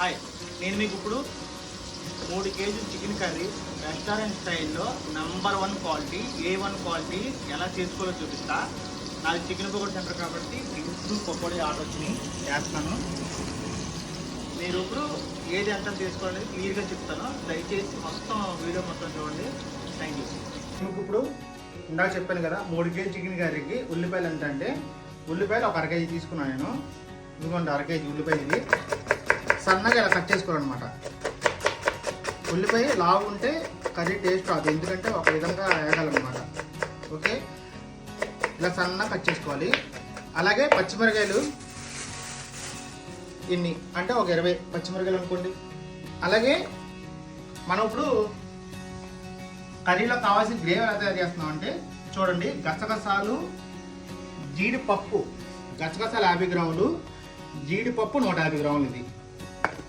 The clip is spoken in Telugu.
హాయ్, నేను మీకు ఇప్పుడు 3 కేజీల చికెన్ కర్రీ రెస్టారెంట్ స్టైల్లో #1 క్వాలిటీ A1 క్వాలిటీ ఎలా చేసుకోవాలో చూపిస్తా. నాది చికెన్ పకోడీ సెంటర్ కాబట్టి డ్రింక్స్ పకోడీ ఆర్డర్ వచ్చినాయి చేస్తున్నాను. మీరు ఇప్పుడు ఏది ఎంత తీసుకోవాలని క్లియర్గా చెప్తాను. దయచేసి వీడియో మొత్తం చూడండి. Thank you. మీకు ఇప్పుడు ఇందాక చెప్పాను కదా, 3 కేజీ చికెన్ కర్రీకి ఉల్లిపాయలు ఎంత అంటే ఉల్లిపాయలు ఒక 1/2 కేజీ తీసుకున్నాను నేను. ఇదిగోండి 1/2 కేజీ ఉల్లిపాయలు. ఇది సన్నగా ఇలా కట్ చేసుకోవాలన్నమాట. ఉల్లిపాయ లావు ఉంటే కర్రీ టేస్ట్ రాదు, ఎందుకంటే ఒక విధంగా వేగాలన్నమాట. ఓకే, ఇలా సన్నగా కట్ చేసుకోవాలి. అలాగే పచ్చిమిరకాయలు ఇన్ని అంటే ఒక 20 పచ్చిమిరకాయలు అనుకోండి. అలాగే మనం ఇప్పుడు కర్రీలో కావాల్సిన గ్రేవీ ఎలా తయారు చేస్తున్నాం అంటే చూడండి, గసగసాలు, జీడిపప్పు, గసగసాలు 50 గ్రాములు, జీడిపప్పు 150 గ్రాములు. ఇది